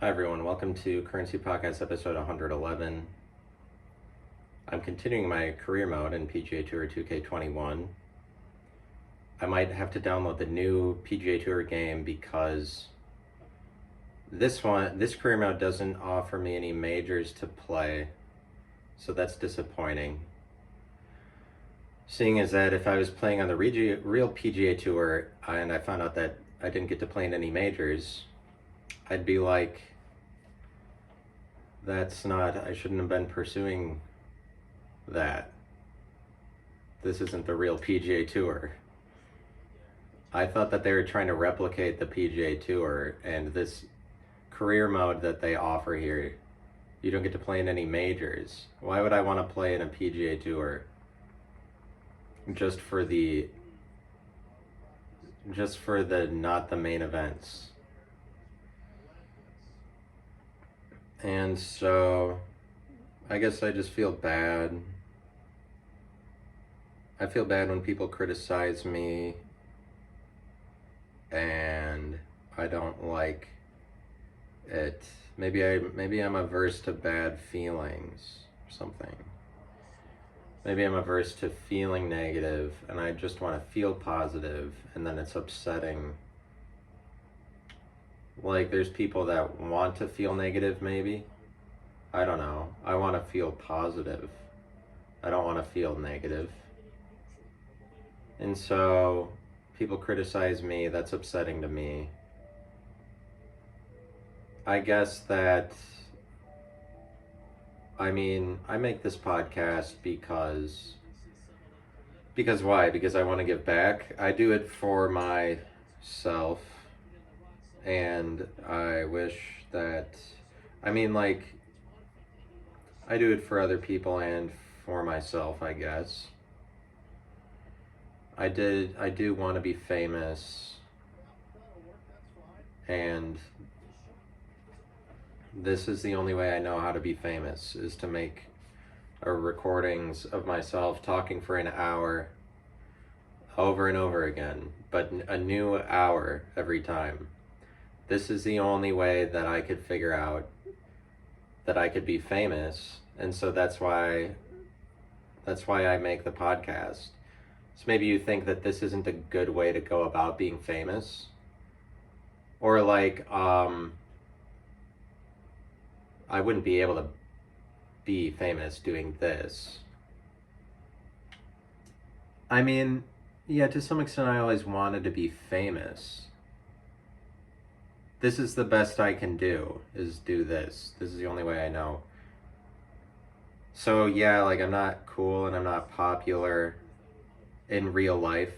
Hi everyone, welcome to Currency Podcast episode 111. I'm continuing my career mode in PGA Tour 2K21. I might have to download the new PGA Tour game because this career mode doesn't offer me any majors to play, so that's disappointing. Seeing as that if I was playing on the real PGA Tour and I found out that I didn't get to play in any majors, I'd be like, I shouldn't have been pursuing that. This isn't the real PGA Tour. I thought that they were trying to replicate the PGA Tour, and this career mode that they offer here, you don't get to play in any majors. Why would I want to play in a PGA Tour just for the not the main events? And so I guess I just feel bad. I feel bad when people criticize me and I don't like it. Maybe I'm averse to bad feelings or something. Maybe I'm averse to feeling negative and I just want to feel positive, and then it's upsetting. Like, there's people that want to feel negative, maybe. I don't know. I want to feel positive. I don't want to feel negative. And so, people criticize me. That's upsetting to me. I guess that, I make this podcast because why? Because I want to give back. I do it for myself. And I wish that, I do it for other people and for myself, I guess. I do want to be famous, and this is the only way I know how to be famous, is to make recordings of myself talking for an hour over and over again, but a new hour every time. This is the only way that I could figure out that I could be famous, and so that's why I make the podcast. So maybe you think that this isn't a good way to go about being famous, or I wouldn't be able to be famous doing this. Yeah, to some extent I always wanted to be famous. This is the best I can do, is do this. This is the only way I know. So yeah, I'm not cool and I'm not popular in real life.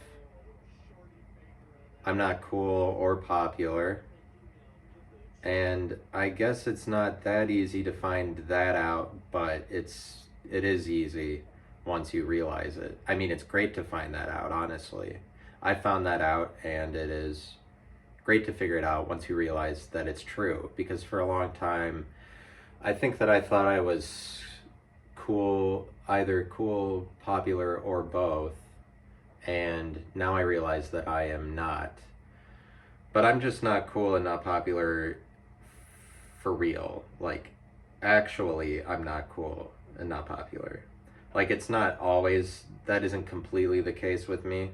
I'm not cool or popular. And I guess it's not that easy to find that out, but it is easy once you realize it. It's great to find that out, honestly. I found that out, and it is great to figure it out once you realize that it's true, because for a long time I think that I thought I was cool, either cool, popular, or both, and now I realize that I am not. But I'm just not cool and not popular for real. Actually, I'm not cool and not popular. It's not always, that isn't completely the case with me,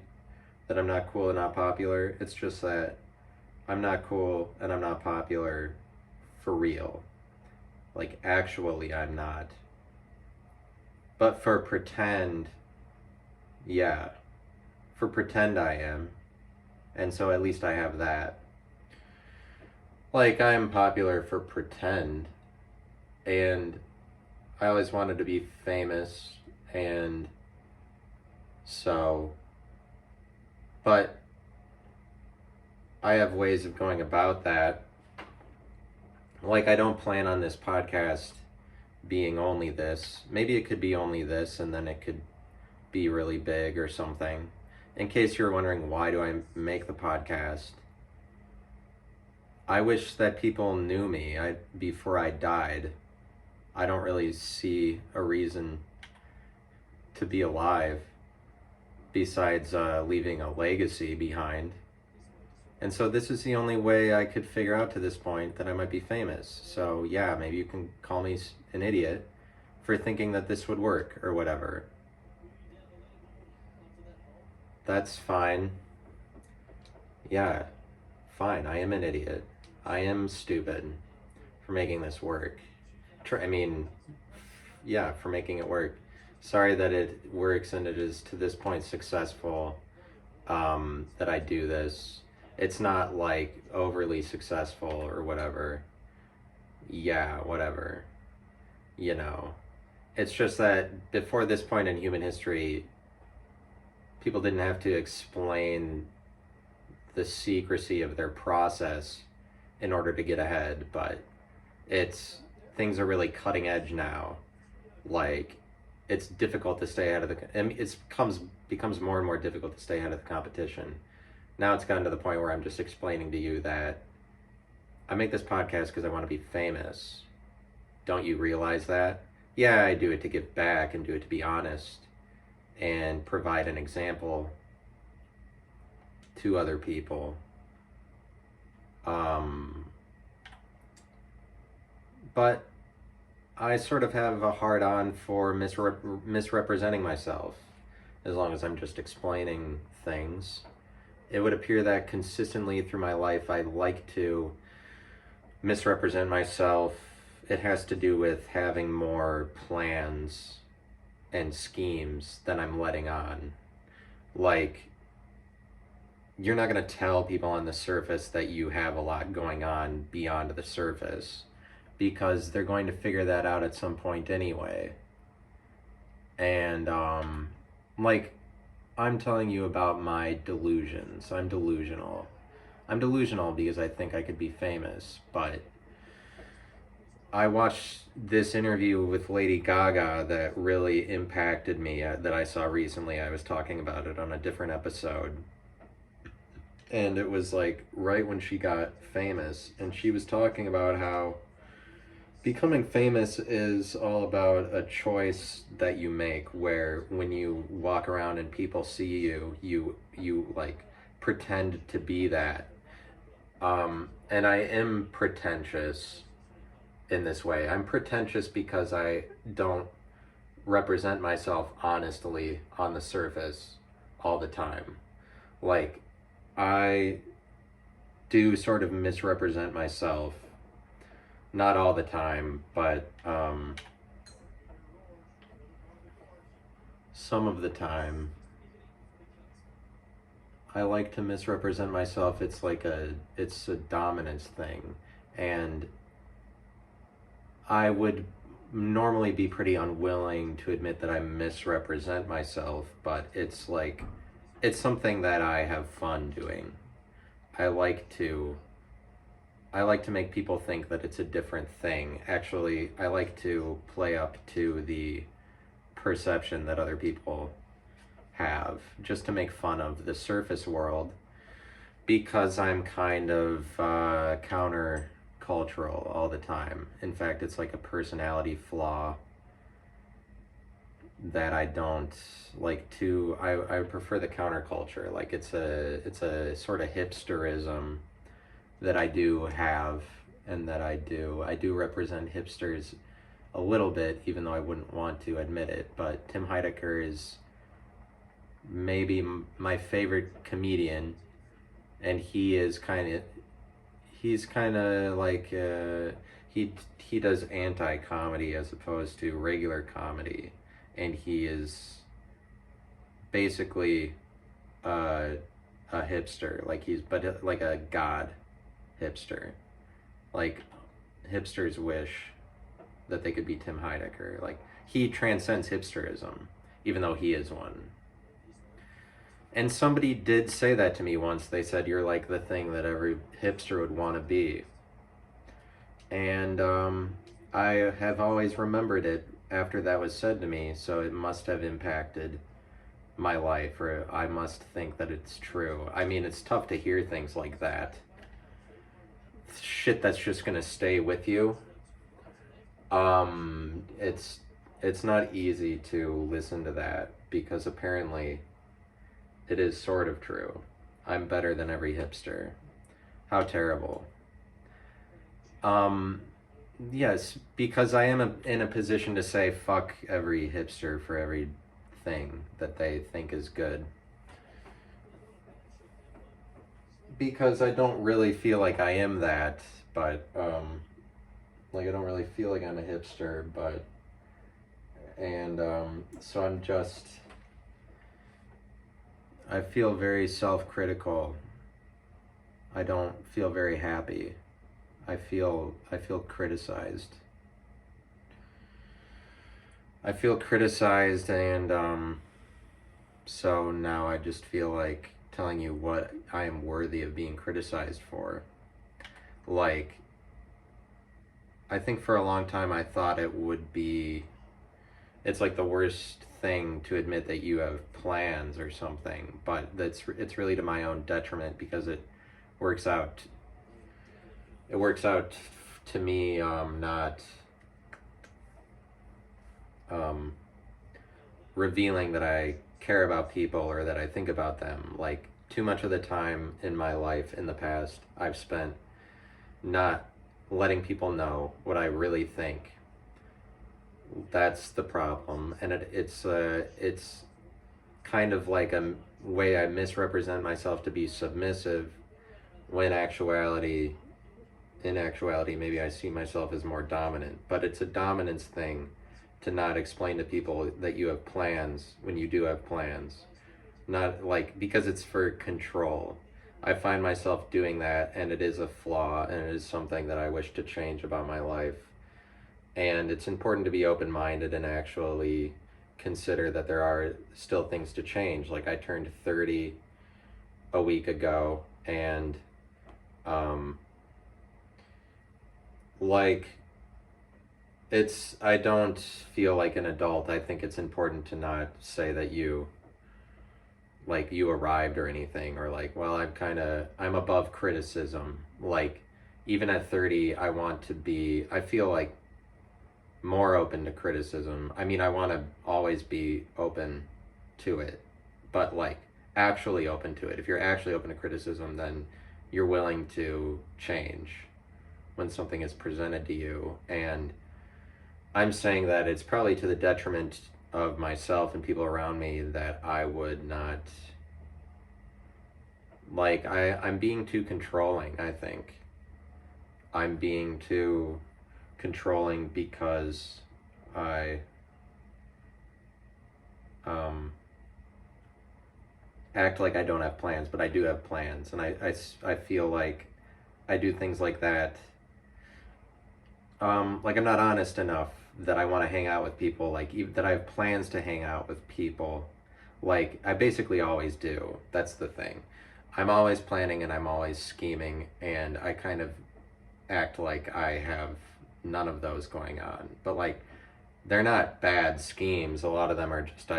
that I'm not cool and not popular. It's just that I'm not cool and I'm not popular for real. Actually, I'm not. But for pretend, yeah. For pretend I am. And so at least I have that. I'm popular for pretend. And I always wanted to be famous. And so, but I have ways of going about that. I don't plan on this podcast being only this. Maybe it could be only this, and then it could be really big or something. In case you're wondering, why do I make the podcast? I wish that people knew me before I died. I don't really see a reason to be alive besides leaving a legacy behind. And so this is the only way I could figure out to this point that I might be famous. So yeah, maybe you can call me an idiot for thinking that this would work or whatever. That's fine. Yeah, fine. I am an idiot. I am stupid for making this work. I mean, yeah, for making it work. Sorry that it works and it is to this point successful, that I do this. It's not like overly successful or whatever. Yeah, whatever. You know, it's just that before this point in human history, people didn't have to explain the secrecy of their process in order to get ahead, but it's things are really cutting edge now. Like, it's difficult to stay ahead of it becomes more and more difficult to stay ahead of the competition. Now it's gotten to the point where I'm just explaining to you that I make this podcast because I want to be famous. Don't you realize that? Yeah, I do it to give back and do it to be honest and provide an example to other people. But I sort of have a hard on for misrepresenting myself as long as I'm just explaining things. It would appear that consistently through my life I like to misrepresent myself. It has to do with having more plans and schemes than I'm letting on. Like, you're not going to tell people on the surface that you have a lot going on beyond the surface because they're going to figure that out at some point anyway. And, like, I'm telling you about my delusions. I'm delusional. I'm delusional because I think I could be famous, but I watched this interview with Lady Gaga that really impacted me, that I saw recently. I was talking about it on a different episode. And it was like right when she got famous, and she was talking about how becoming famous is all about a choice that you make, where when you walk around and people see you, you like pretend to be that. And I am pretentious in this way. I'm pretentious because I don't represent myself honestly on the surface all the time. Like, I do sort of misrepresent myself, not all the time, but some of the time. I like to misrepresent myself. It's a dominance thing, and I would normally be pretty unwilling to admit that I misrepresent myself, but it's something that I have fun doing. I like to make people think that it's a different thing. Actually, I like to play up to the perception that other people have, just to make fun of the surface world, because I'm kind of counter cultural all the time. In fact, it's like a personality flaw that I don't like to. I prefer the counterculture. Like, it's a sort of hipsterism that I do have, and that I do represent hipsters a little bit, even though I wouldn't want to admit it. But Tim Heidecker is maybe my favorite comedian, and he's kind of like he does anti-comedy as opposed to regular comedy, and he is basically a hipster, but like a god hipster. Like, hipsters wish that they could be Tim Heidecker. Like, he transcends hipsterism, even though he is one. And somebody did say that to me once. They said, you're like the thing that every hipster would want to be. And I have always remembered it after that was said to me, so it must have impacted my life, or I must think that it's true. I mean, it's tough to hear things like that. Shit that's just gonna stay with you. It's not easy to listen to that, because apparently it is sort of true. I'm better than every hipster. How terrible. Um, yes, because I am in a position to say fuck every hipster for everything that they think is good. Because I don't really feel like I am that, but like I don't really feel like I'm a hipster, but and so I'm just I feel very self-critical. I don't feel very happy. I feel criticized. I feel criticized, and so now I just feel like telling you what I am worthy of being criticized for. Like, I think for a long time I thought it would be, it's like the worst thing to admit that you have plans or something, but it's really to my own detriment because works out it works out to me not um, revealing that I care about people or that I think about them. Like, too much of the time in my life in the past, I've spent not letting people know what I really think. That's the problem, and it's kind of like a way I misrepresent myself to be submissive, when in actuality, maybe I see myself as more dominant. But it's a dominance thing to not explain to people that you have plans when you do have plans. Not like because it's for control. I find myself doing that, and it is a flaw, and it is something that I wish to change about my life. And it's important to be open minded and actually consider that there are still things to change. Like, I turned 30 a week ago, and um, like, I don't feel like an adult. I think it's important to not say that you arrived or anything, or like, well, I'm above criticism. Like, even at 30, I feel like more open to criticism. I mean, I want to always be open to it, but like, actually open to it. If you're actually open to criticism, then you're willing to change when something is presented to you. And I'm saying that it's probably to the detriment of myself and people around me that I would not, like, I'm being too controlling, I think. I'm being too controlling because I um, act like I don't have plans, but I do have plans. And I feel like I do things like that. Like, I'm not honest enough that I want to hang out with people, like, even that I have plans to hang out with people. Like, I basically always do. That's the thing. I'm always planning and I'm always scheming, and I kind of act like I have none of those going on. But like, they're not bad schemes. A lot of them are just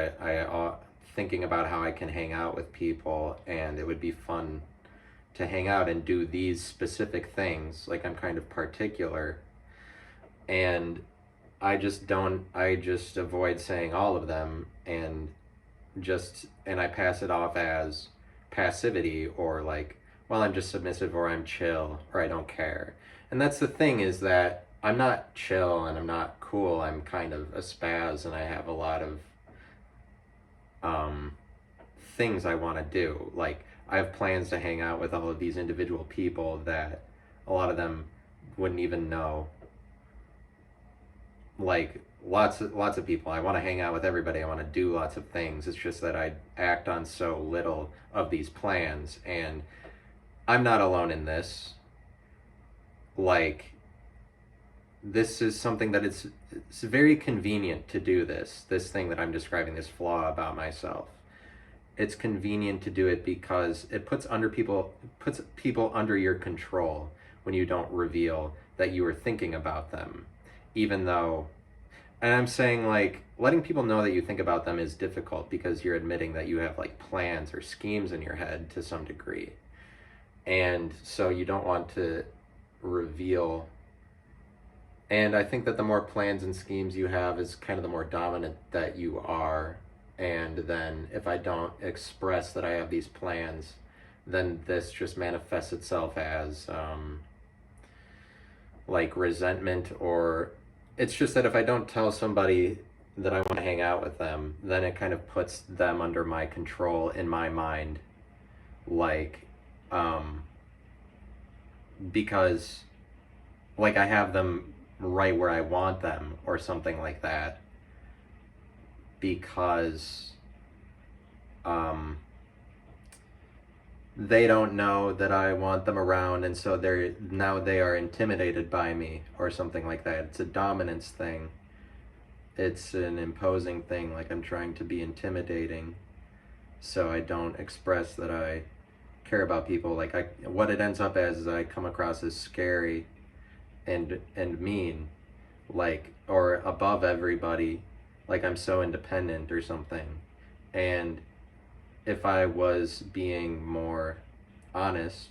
thinking about how I can hang out with people, and it would be fun to hang out and do these specific things. Like, I'm kind of particular, and I just avoid saying all of them, and I pass it off as passivity, or like, well, I'm just submissive, or I'm chill, or I don't care. And that's the thing, is that I'm not chill and I'm not cool. I'm kind of a spaz, and I have a lot of um, things I want to do. Like, I have plans to hang out with all of these individual people that a lot of them wouldn't even know. Like, lots of people. I want to hang out with everybody. I want to do lots of things. It's just that I act on so little of these plans, and I'm not alone in this. Like, this is something that it's very convenient to do this thing that I'm describing, this flaw about myself. It's convenient to do it because it puts people under your control when you don't reveal that you were thinking about them, even though, and I'm saying, like, letting people know that you think about them is difficult because you're admitting that you have like plans or schemes in your head to some degree, and so you don't want to reveal. And I think that the more plans and schemes you have is kind of the more dominant that you are. And then if I don't express that I have these plans, then this just manifests itself as like resentment, or it's just that if I don't tell somebody that I want to hang out with them, then it kind of puts them under my control in my mind, like um because like I have them right where I want them or something like that, because um they don't know that I want them around, and so they are intimidated by me or something like that. It's a dominance thing. It's an imposing thing, like I'm trying to be intimidating so I don't express that I care about people. Like what it ends up as is I come across as scary and mean, like, or above everybody, like I'm so independent or something. And if I was being more honest,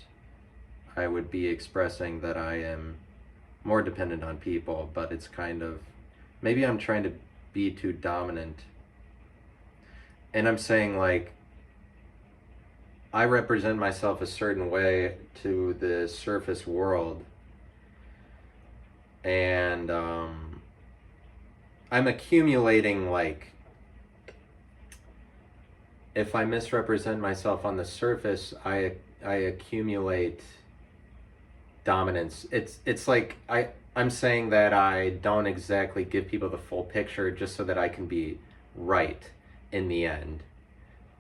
I would be expressing that I am more dependent on people, but it's kind of, maybe I'm trying to be too dominant. And I'm saying, like, I represent myself a certain way to the surface world, and I'm accumulating, like, if I misrepresent myself on the surface, I accumulate dominance. It's like I'm saying that I don't exactly give people the full picture just so that I can be right in the end,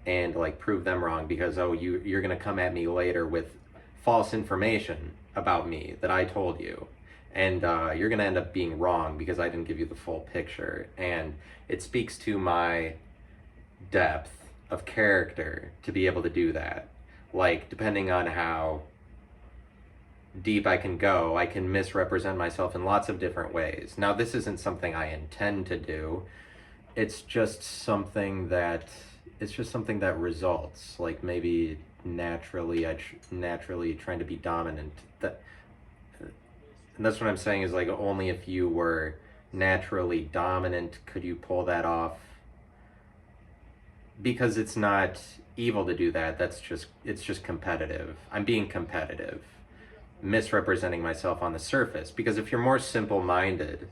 and like prove them wrong, because you're going to come at me later with false information about me that I told you, and you're going to end up being wrong because I didn't give you the full picture. And it speaks to my depth of character to be able to do that. Like, depending on how deep I can go, I can misrepresent myself in lots of different ways. Now, this isn't something I intend to do. It's just something that results. Like, maybe naturally, naturally trying to be dominant. And that's what I'm saying, is like, only if you were naturally dominant could you pull that off, because it's not evil to do that. It's just competitive. I'm being competitive, misrepresenting myself on the surface, because if you're more simple-minded,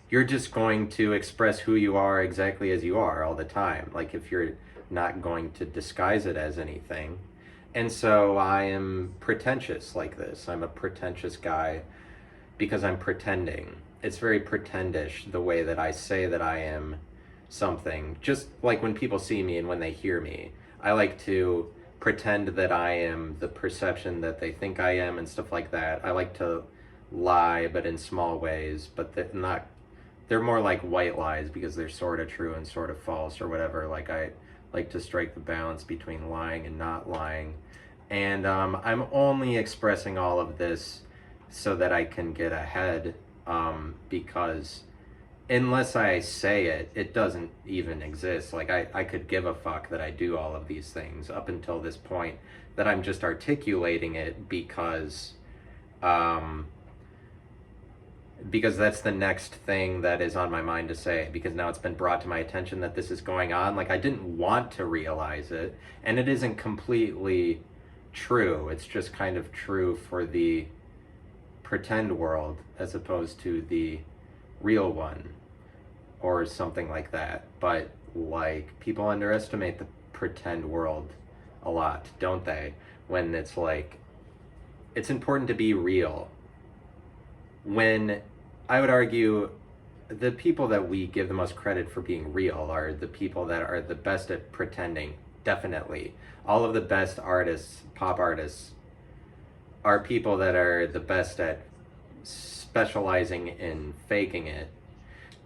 you're just going to express who you are exactly as you are all the time, like if you're not going to disguise it as anything. And so I am pretentious like this. I'm a pretentious guy because I'm pretending. It's very pretendish the way that I say that I am something. Just like when people see me and when they hear me, I like to pretend that I am the perception that they think I am and stuff like that. I like to lie, but in small ways, but they're more like white lies, because they're sort of true and sort of false or whatever. Like, I like to strike the balance between lying and not lying. And I'm only expressing all of this so that I can get ahead, because unless I say it, it doesn't even exist. Like, I could give a fuck that I do all of these things up until this point, that I'm just articulating it because that's the next thing that is on my mind to say, because now it's been brought to my attention that this is going on. Like, I didn't want to realize it, and it isn't completely true. It's just kind of true for the pretend world as opposed to the real one, or something like that. But like, people underestimate the pretend world a lot, don't they? When it's like, it's important to be real. When I would argue the people that we give the most credit for being real are the people that are the best at pretending. Definitely. All of the best artists, pop artists, are people that are the best at specializing in faking it.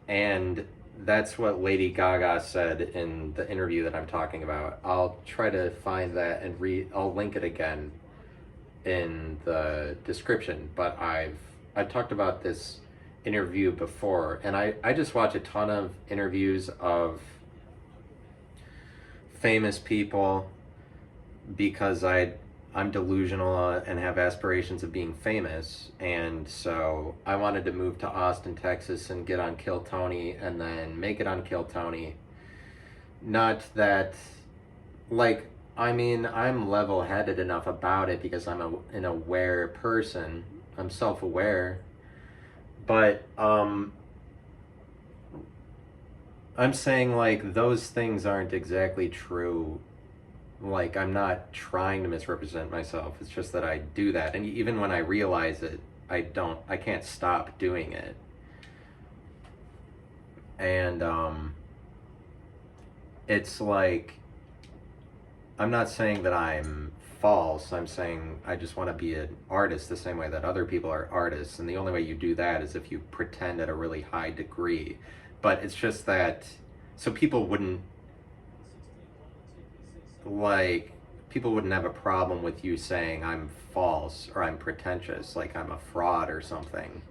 And that's what Lady Gaga said in the interview that I'm talking about. I'll try to find that and I'll link it again in the description. But I've talked about this interview before, and I just watch a ton of interviews of famous people because I'm delusional and have aspirations of being famous, and so I wanted to move to Austin, Texas and get on Kill Tony and then make it on Kill Tony. Not that, like, I mean, I'm level-headed enough about it because an aware person. I'm self-aware, but I'm saying like those things aren't exactly true. Like I'm not trying to misrepresent myself. It's just that I do that, and even when I realize it, I can't stop doing it. And it's like I'm not saying that I'm false. I'm saying I just want to be an artist the same way that other people are artists. And the only way you do that is if you pretend at a really high degree. But it's just that, so like, people wouldn't have a problem with you saying I'm false or I'm pretentious, like I'm a fraud or something,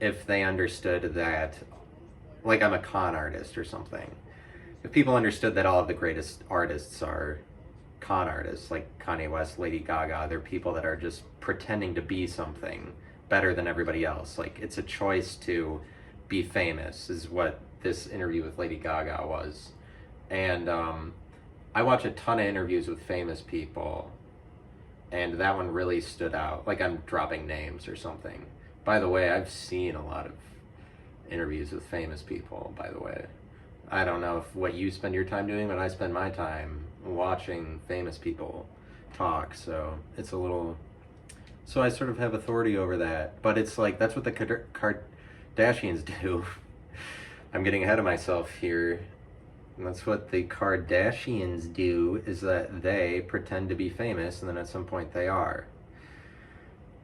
if they understood that, like I'm a con artist or something. If people understood that all of the greatest artists are con artists, like Kanye West, Lady Gaga, they're people that are just pretending to be something better than everybody else. Like it's a choice to be famous, is what this interview with Lady Gaga was. And I watch a ton of interviews with famous people, and that one really stood out. Like I'm dropping names or something. By the way, I've seen a lot of interviews with famous people, by the way. I don't know if what you spend your time doing, but I spend my time watching famous people talk. So it's a little. So I sort of have authority over that. But it's like, that's what the Kardashians do. I'm getting ahead of myself here. And that's what the Kardashians do, is that they pretend to be famous and then at some point they are.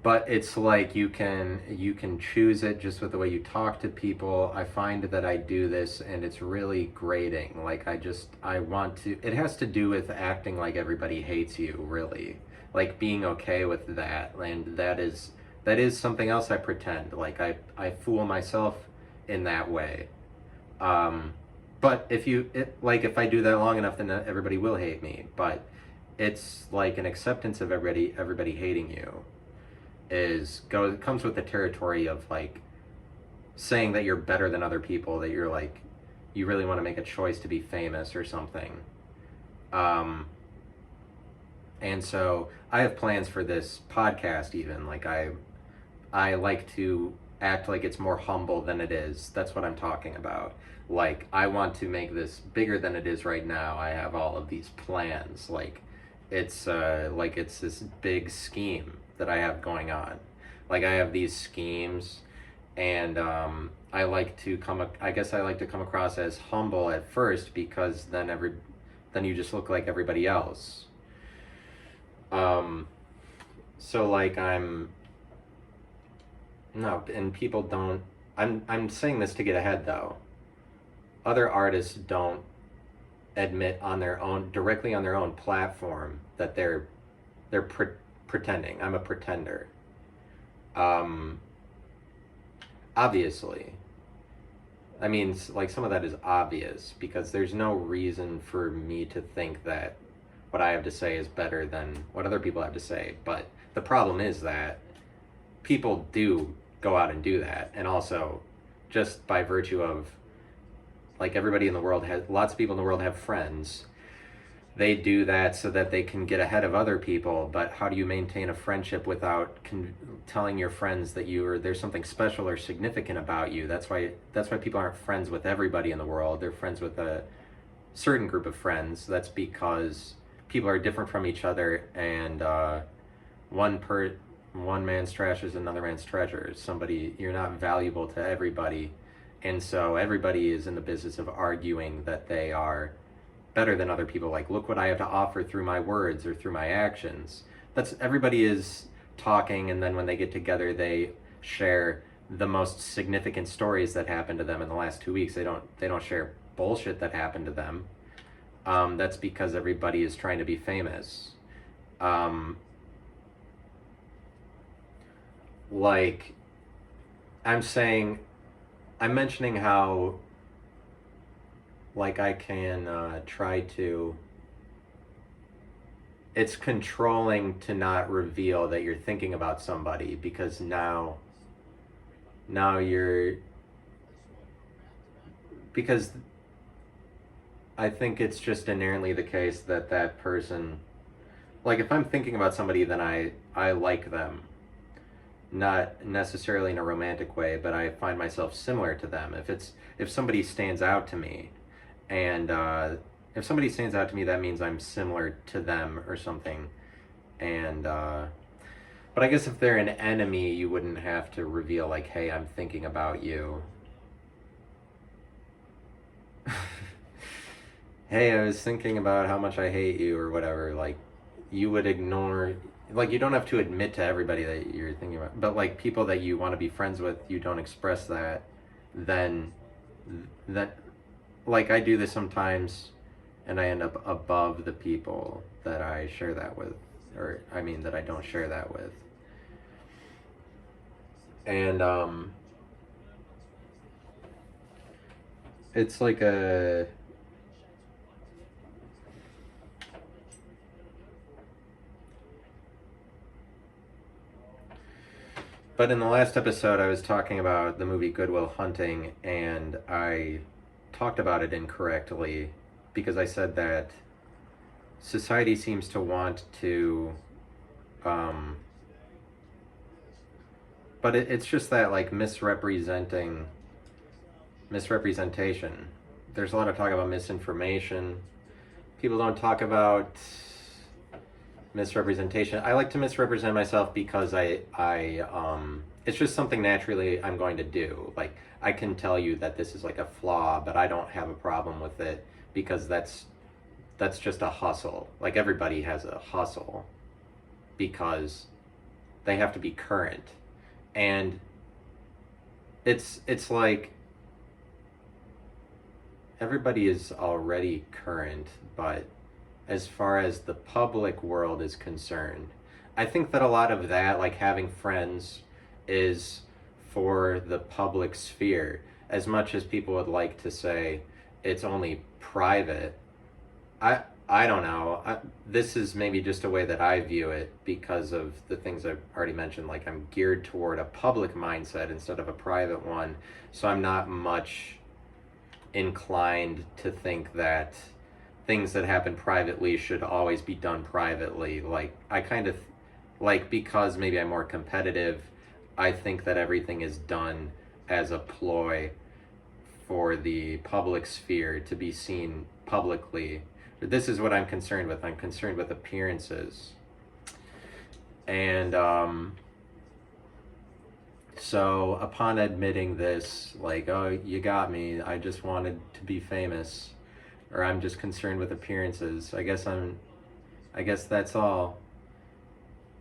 But it's like you can choose it just with the way you talk to people. I find that I do this and it's really grating. Like I want to, it has to do with acting like everybody hates you, really. Like being okay with that. And that is something else I pretend. Like I fool myself in that way. Um but like if I do that long enough, then everybody will hate me. But it's like an acceptance of everybody hating you comes with the territory of like saying that you're better than other people, that you're like you really want to make a choice to be famous or something. Um, and so I have plans for this podcast. Even like I like to act like it's more humble than it is. That's what I'm talking about. Like I want to make this bigger than it is right now. I have all of these plans. Like it's this big scheme that I have going on. Like I have these schemes, and I guess I like to come across as humble at first, because then you just look like everybody else. Um, so like I'm no, and people don't. I'm saying this to get ahead though. Other artists don't admit on their own, directly on their own platform, that they're pretending. I'm a pretender. Um, Obviously, I mean, like some of that is obvious because there's no reason for me to think that what I have to say is better than what other people have to say. But the problem is that people do go out and do that, and also just by virtue of, like, everybody in the world has, lots of people in the world have friends. They do that so that they can get ahead of other people. But how do you maintain a friendship without telling your friends that there's something special or significant about you? That's why people aren't friends with everybody in the world. They're friends with a certain group of friends. That's because people are different from each other, and one per one man's trash is another man's treasure. You're not valuable to everybody, and so everybody is in the business of arguing that they are better than other people. Like, look what I have to offer through my words or through my actions. That's Everybody is talking, and then when they get together, they share the most significant stories that happened to them in the last 2 weeks. They don't share bullshit that happened to them. That's because everybody is trying to be famous. Um, like I'm saying, I'm mentioning how, like, I can try to. It's controlling to not reveal that you're thinking about somebody, because now you're because I think it's just inherently the case that that person, like if I'm thinking about somebody, then I like them, not necessarily in a romantic way, but I find myself similar to them. If somebody stands out to me, and if somebody stands out to me, that means I'm similar to them or something. And but I guess if they're an enemy, you wouldn't have to reveal like, "Hey, I'm thinking about you." Hey, I was thinking about how much I hate you or whatever. Like, you would ignore, like, you don't have to admit to everybody that you're thinking about, but like people that you want to be friends with, you don't express that, then that, like, I do this sometimes and I end up above the people that I share that with, or I mean, that I don't share that with. And, it's like a, but in the last episode, I was talking about the movie Good Will Hunting, and I talked about it incorrectly because I said that society seems to want to, um, but it's just that like misrepresentation. There's a lot of talk about misinformation. People don't talk about misrepresentation. I like to misrepresent myself because it's just something naturally I'm going to do. Like I can tell you that this is like a flaw, but I don't have a problem with it because that's just a hustle. Like everybody has a hustle because they have to be current. And it's like everybody is already current, but as far as the public world is concerned, I think that a lot of that, like having friends, is for the public sphere. As much as people would like to say it's only private, I don't know. This is maybe just a way that I view it because of the things I've already mentioned. Like I'm geared toward a public mindset instead of a private one, so I'm not much inclined to think that things that happen privately should always be done privately. Like I kind of like because maybe I'm more competitive, I think that everything is done as a ploy for the public sphere to be seen publicly. This is what I'm concerned with. I'm concerned with appearances. And so upon admitting this, like, oh, you got me. I just wanted to be famous, or I'm just concerned with appearances. I guess that's all.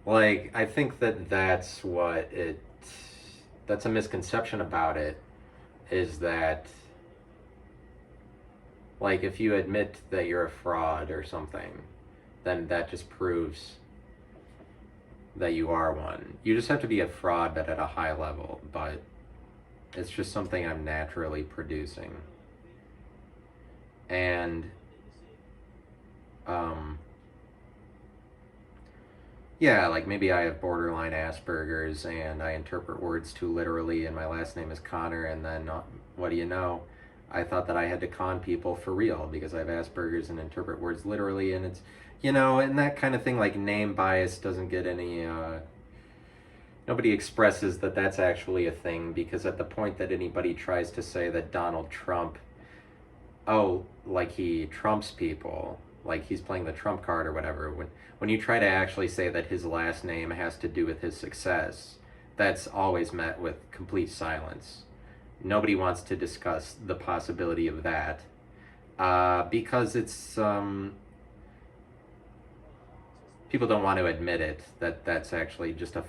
Like, I think that that's a misconception about it, is that, like, if you admit that you're a fraud or something, then that just proves that you are one. You just have to be a fraud, but at a high level, but it's just something I'm naturally producing. And, um, yeah, like maybe I have borderline Asperger's and I interpret words too literally, and my last name is Connor, and then what do you know? I thought that I had to con people for real because I have Asperger's and interpret words literally, and it's, and that kind of thing, like name bias doesn't get any, nobody expresses that that's actually a thing because at the point that anybody tries to say that Donald Trump, oh, like he trumps people, like he's playing the trump card or whatever, when you try to actually say that his last name has to do with his success, that's always met with complete silence. Nobody wants to discuss the possibility of that because it's people don't want to admit it, that that's actually just a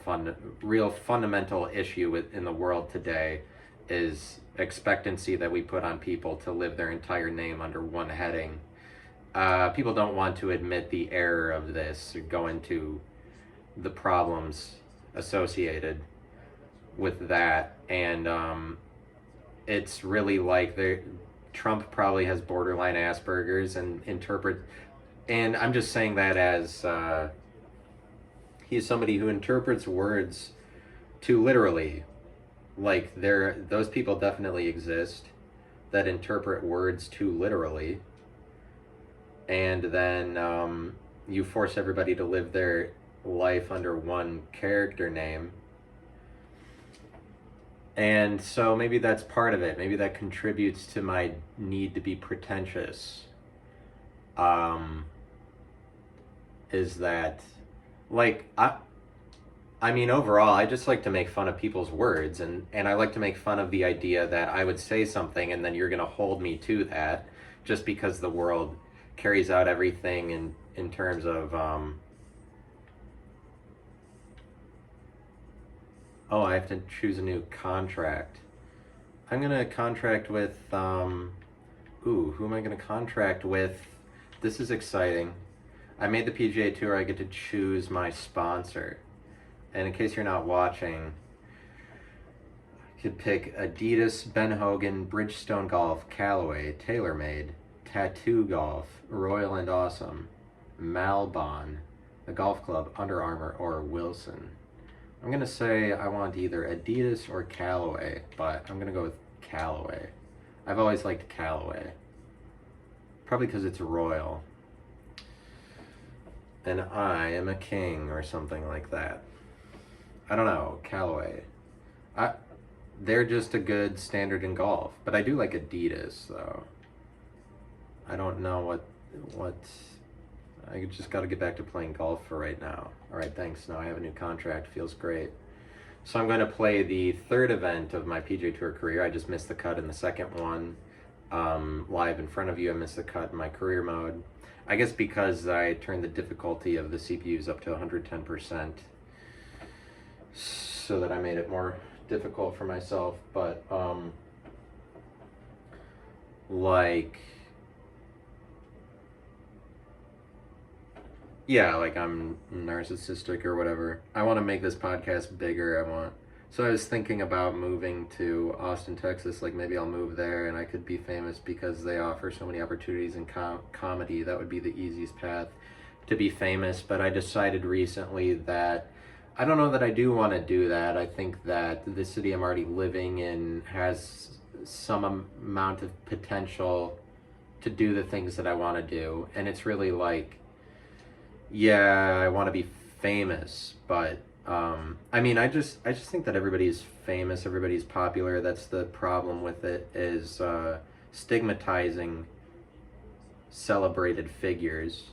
real fundamental issue in the world today, is expectancy that we put on people to live their entire name under one heading. People don't want to admit the error of this or go into the problems associated with that. And it's really like Trump probably has borderline Asperger's and I'm just saying that as he's somebody who interprets words too literally. Like those people definitely exist that interpret words too literally. and then you force everybody to live their life under one character name. And so maybe that's part of it. Maybe that contributes to my need to be pretentious. Um, is that, like, I mean, overall, I just like to make fun of people's words, and I like to make fun of the idea that I would say something and then you're going to hold me to that just because the world carries out everything in terms of, oh, I have to choose a new contract. I'm going to contract with, who am I going to contract with? This is exciting. I made the PGA Tour, I get to choose my sponsor. And in case you're not watching, you could pick Adidas, Ben Hogan, Bridgestone Golf, Callaway, TaylorMade, Tattoo Golf, Royal and Awesome, Malbon, the Golf Club, Under Armour, or Wilson. I'm going to say I want either Adidas or Callaway, but I'm going to go with Callaway. I've always liked Callaway. Probably because it's royal. And I am a king or something like that. I don't know, Callaway. They're just a good standard in golf, but I do like Adidas though. I don't know what I just got to get back to playing golf for right now. All right, thanks. Now I have a new contract. Feels great. So I'm going to play the third event of my PGA Tour career. I just missed the cut in the second one. Live in front of you, I missed the cut in my career mode. I guess because I turned the difficulty of the CPUs up to 110%, so that I made it more difficult for myself. But like, yeah, like I'm narcissistic or whatever. I want to make this podcast bigger. So I was thinking about moving to Austin, Texas. Like maybe I'll move there and I could be famous because they offer so many opportunities in comedy. That would be the easiest path to be famous. But I decided recently that I don't know that I do want to do that. I think that the city I'm already living in has some amount of potential to do the things that I want to do. And it's really like, yeah, I want to be famous, but I mean, I just think that everybody's famous, everybody's popular. That's the problem with it, is stigmatizing celebrated figures,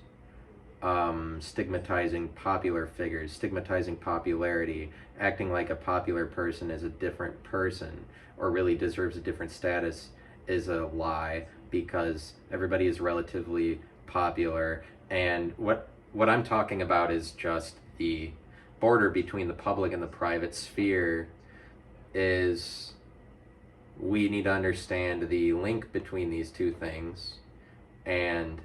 stigmatizing popular figures, stigmatizing popularity, acting like a popular person is a different person or really deserves a different status is a lie, because everybody is relatively popular. And what I'm talking about is just the border between the public and the private sphere. Is we need to understand the link between these two things, and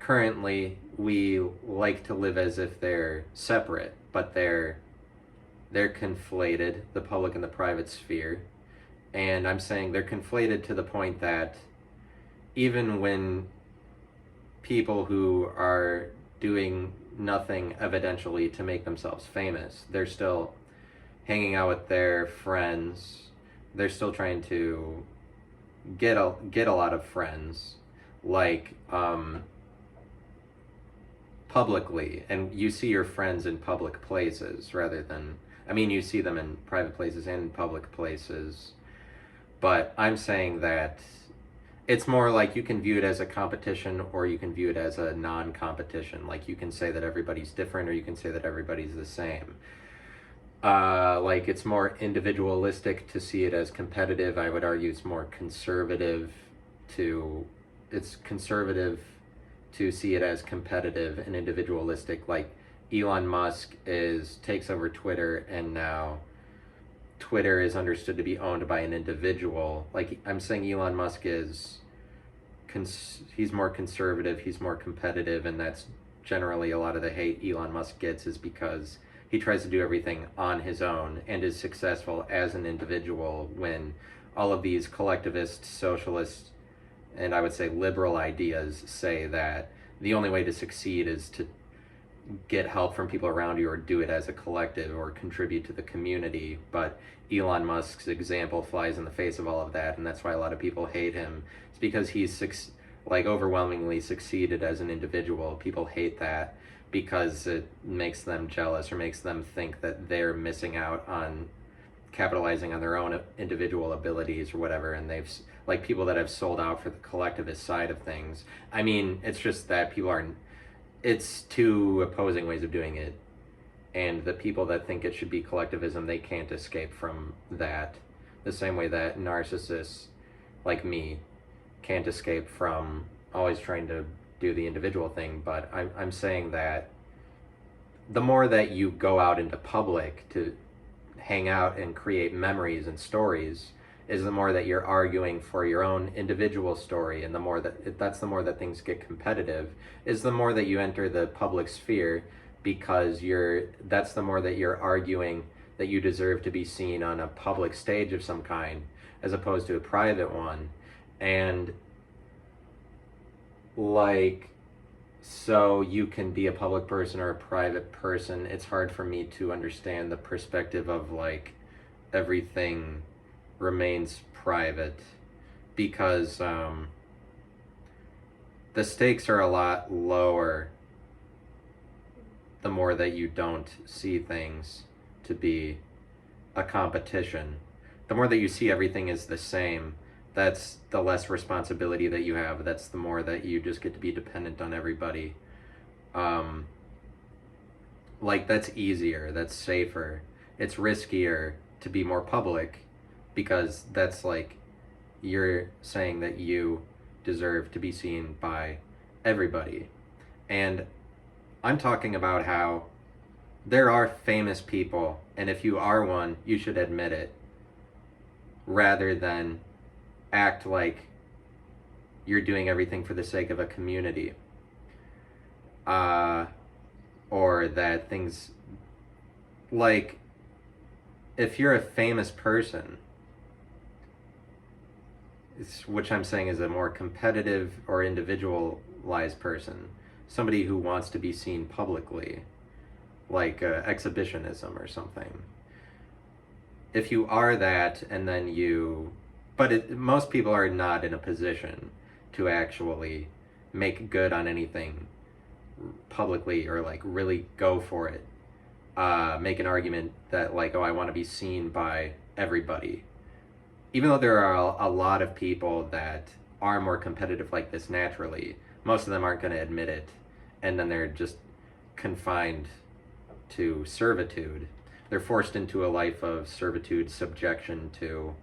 currently we like to live as if they're separate, but they're conflated, the public and the private sphere. And I'm saying they're conflated to the point that even when people who are doing nothing evidentially to make themselves famous, they're still hanging out with their friends. They're still trying to get a lot of friends, like publicly, and you see your friends in public places rather than, I mean, you see them in private places and in public places. But I'm saying that it's more like you can view it as a competition or you can view it as a non-competition. Like you can say that everybody's different or you can say that everybody's the same. Like it's more individualistic to see it as competitive. I would argue it's more conservative it's conservative to see it as competitive and individualistic. Like Elon Musk takes over Twitter, and now Twitter is understood to be owned by an individual. Like I'm saying, Elon Musk is he's more conservative, he's more competitive, and that's generally a lot of the hate Elon Musk gets is because he tries to do everything on his own and is successful as an individual, when all of these collectivist, socialist, and I would say liberal ideas say that the only way to succeed is to get help from people around you or do it as a collective or contribute to the community. But Elon Musk's example flies in the face of all of that, and that's why a lot of people hate him. It's because he's like overwhelmingly succeeded as an individual. People hate that because it makes them jealous or makes them think that they're missing out on capitalizing on their own individual abilities or whatever, and they've like people that have sold out for the collectivist side of things. I mean, it's just that people are, it's two opposing ways of doing it, and the people that think it should be collectivism, they can't escape from that, the same way that narcissists like me can't escape from always trying to do the individual thing. But I'm saying that the more that you go out into public to hang out and create memories and stories, is the more that you're arguing for your own individual story, and the more that that's the more that things get competitive, is the more that you enter the public sphere, because that's the more that you're arguing that you deserve to be seen on a public stage of some kind as opposed to a private one. And like, so you can be a public person or a private person. It's hard for me to understand the perspective of like everything remains private, because the stakes are a lot lower the more that you don't see things to be a competition. The more that you see everything is the same, that's the less responsibility that you have. That's the more that you just get to be dependent on everybody. Like, that's easier, that's safer. It's riskier to be more public, because that's like you're saying that you deserve to be seen by everybody. And I'm talking about how there are famous people, and if you are one, you should admit it, rather than act like you're doing everything for the sake of a community. Or that things, like, if you're a famous person, which I'm saying is a more competitive or individualized person, somebody who wants to be seen publicly, like exhibitionism or something. If you are that, and then most people are not in a position to actually make good on anything publicly, or like really go for it, make an argument that like, oh, I want to be seen by everybody. Even though there are a lot of people that are more competitive like this naturally, most of them aren't going to admit it, and then they're just confined to servitude. They're forced into a life of servitude, subjection to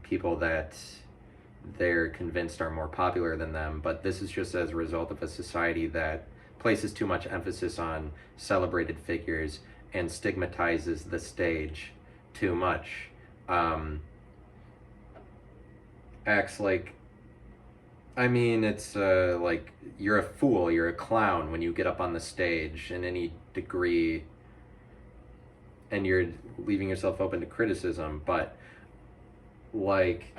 people that they're convinced are more popular than them. But this is just as a result of a society that places too much emphasis on celebrated figures and stigmatizes the stage too much. Acts like, I mean, it's like you're a fool, you're a clown when you get up on the stage in any degree, and you're leaving yourself open to criticism. But like,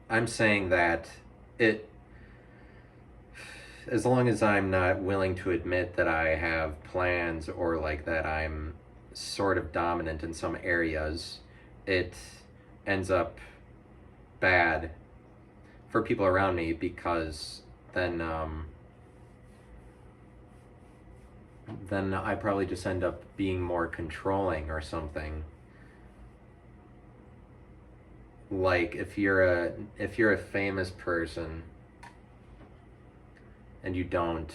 I'm saying that as long as I'm not willing to admit that I have plans, or like that I'm sort of dominant in some areas, it ends up bad for people around me, because then I probably just end up being more controlling or something. Like, if you're a famous person and you don't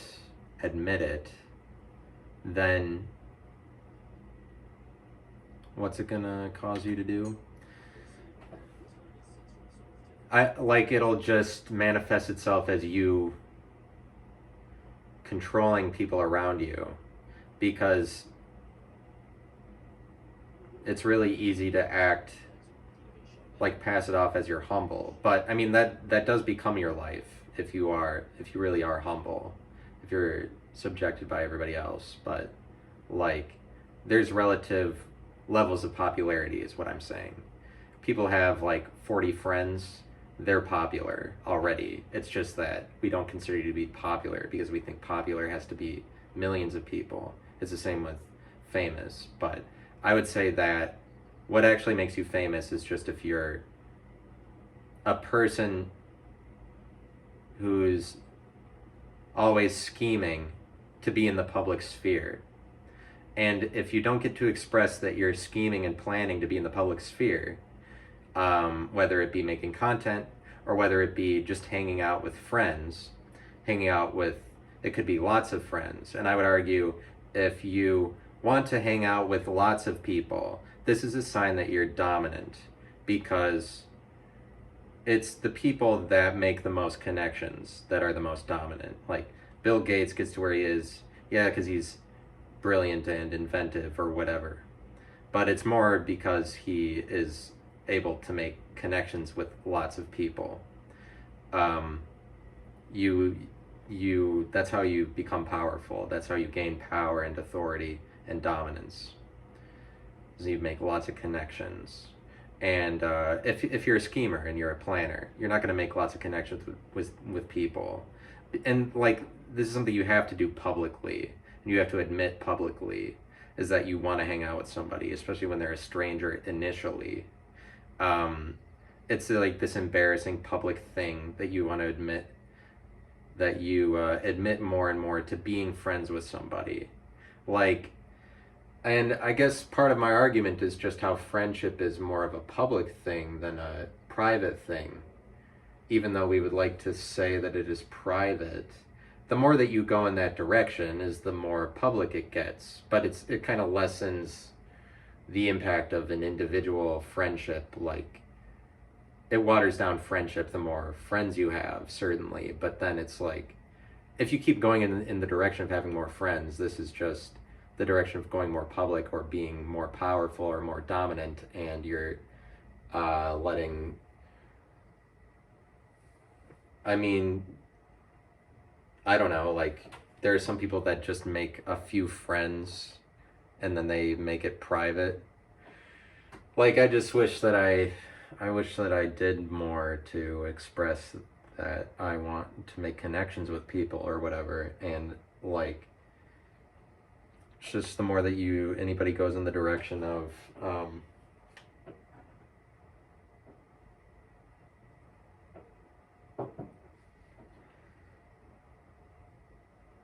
admit it, then what's it gonna cause you to do? It'll just manifest itself as you controlling people around you, because it's really easy to act like, pass it off as you're humble. But I mean, that does become your life if you really are humble, if you're subjected by everybody else. But like, there's relative levels of popularity is what I'm saying. People have like 40 friends, they're popular already. It's just that we don't consider you to be popular because we think popular has to be millions of people. It's the same with famous. But I would say that what actually makes you famous is just if you're a person who's always scheming to be in the public sphere. And if you don't get to express that you're scheming and planning to be in the public sphere, whether it be making content or whether it be just hanging out with friends, hanging out with, it could be lots of friends. And I would argue if you want to hang out with lots of people, this is a sign that you're dominant, because it's the people that make the most connections that are the most dominant. Like Bill Gates gets to where he is, yeah, because he's brilliant and inventive or whatever. But it's more because he is able to make connections with lots of people. Um, you that's how you become powerful. That's how you gain power and authority and dominance. So you make lots of connections. And if you're a schemer and you're a planner, you're not going to make lots of connections with people. And like, this is something you have to do publicly, and you have to admit publicly, is that you want to hang out with somebody, especially when they're a stranger initially. It's like this embarrassing public thing that you want to admit, that you admit more and more to being friends with somebody. Like, and I guess part of my argument is just how friendship is more of a public thing than a private thing. Even though we would like to say that it is private, the more that you go in that direction is the more public it gets. But it kind of lessens the impact of an individual friendship. Like, it waters down friendship the more friends you have, certainly. But then it's like, if you keep going in the direction of having more friends, this is just the direction of going more public or being more powerful or more dominant, and you're letting, I mean, I don't know, like, there are some people that just make a few friends and then they make it private. Like, I just wish that I wish that I did more to express that I want to make connections with people or whatever. And like, it's just the more that anybody goes in the direction of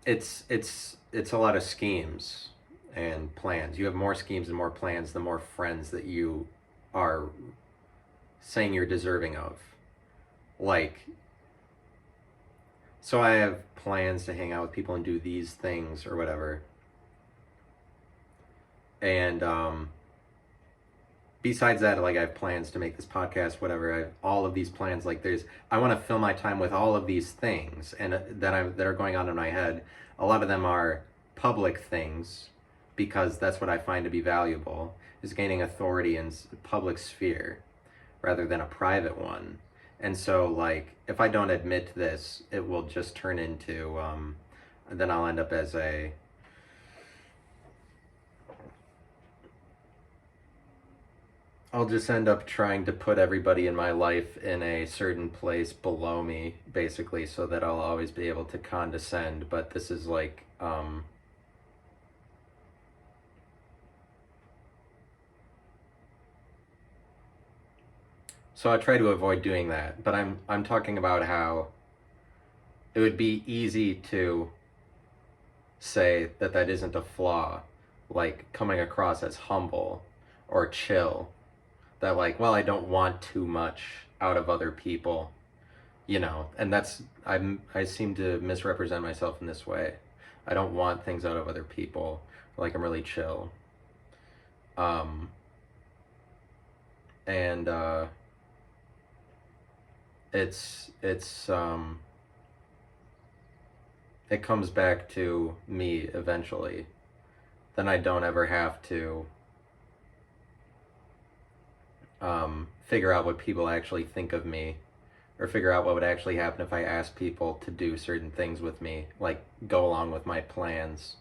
it's a lot of schemes and plans. You have more schemes and more plans the more friends that you are saying you're deserving of. Like, so I have plans to hang out with people and do these things or whatever. And besides that, like, I have plans to make this podcast, whatever. I have all of these plans. Like, I want to fill my time with all of these things, and that are going on in my head. A lot of them are public things, because that's what I find to be valuable, is gaining authority in public sphere rather than a private one. And so, like, if I don't admit this, it will just turn into then I'll end up as I'll just end up trying to put everybody in my life in a certain place below me, basically, so that I'll always be able to condescend. But this is like, so I try to avoid doing that. But I'm talking about how it would be easy to say that that isn't a flaw, like coming across as humble or chill. That, like, well, I don't want too much out of other people, and I seem to misrepresent myself in this way. I don't want things out of other people. Like, I'm really chill. And it's it comes back to me eventually. Then I don't ever have to figure out what people actually think of me, or figure out what would actually happen if I asked people to do certain things with me, like go along with my plans.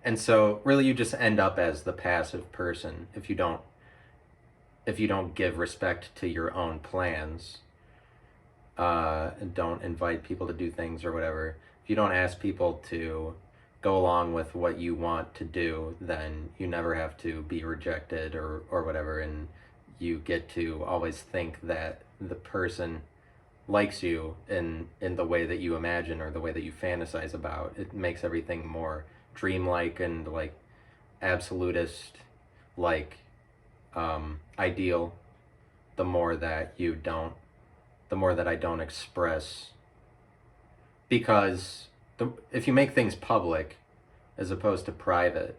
And so really you just end up as the passive person if you don't give respect to your own plans, and don't invite people to do things or whatever. If you don't ask people to go along with what you want to do, then you never have to be rejected or whatever, and you get to always think that the person likes you in the way that you imagine or the way that you fantasize about. It makes everything more dreamlike and like absolutist, like ideal. The more that you don't, the more that I don't express, because if you make things public as opposed to private,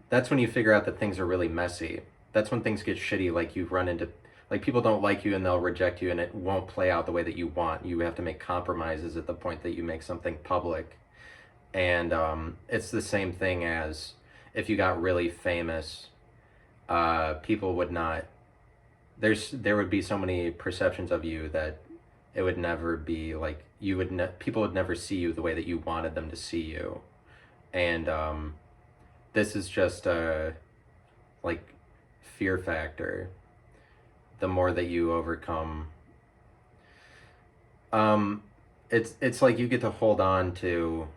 that's when you figure out that things are really messy. That's when things get shitty. Like you run into, like people don't like you and they'll reject you and it won't play out the way that you want. You have to make compromises at the point that you make something public. And it's the same thing as if you got really famous, people would not. There would be so many perceptions of you that it would never be like people would never see you the way that you wanted them to see you. And this is just a like fear factor. The more that you overcome, it's like you get to hold on to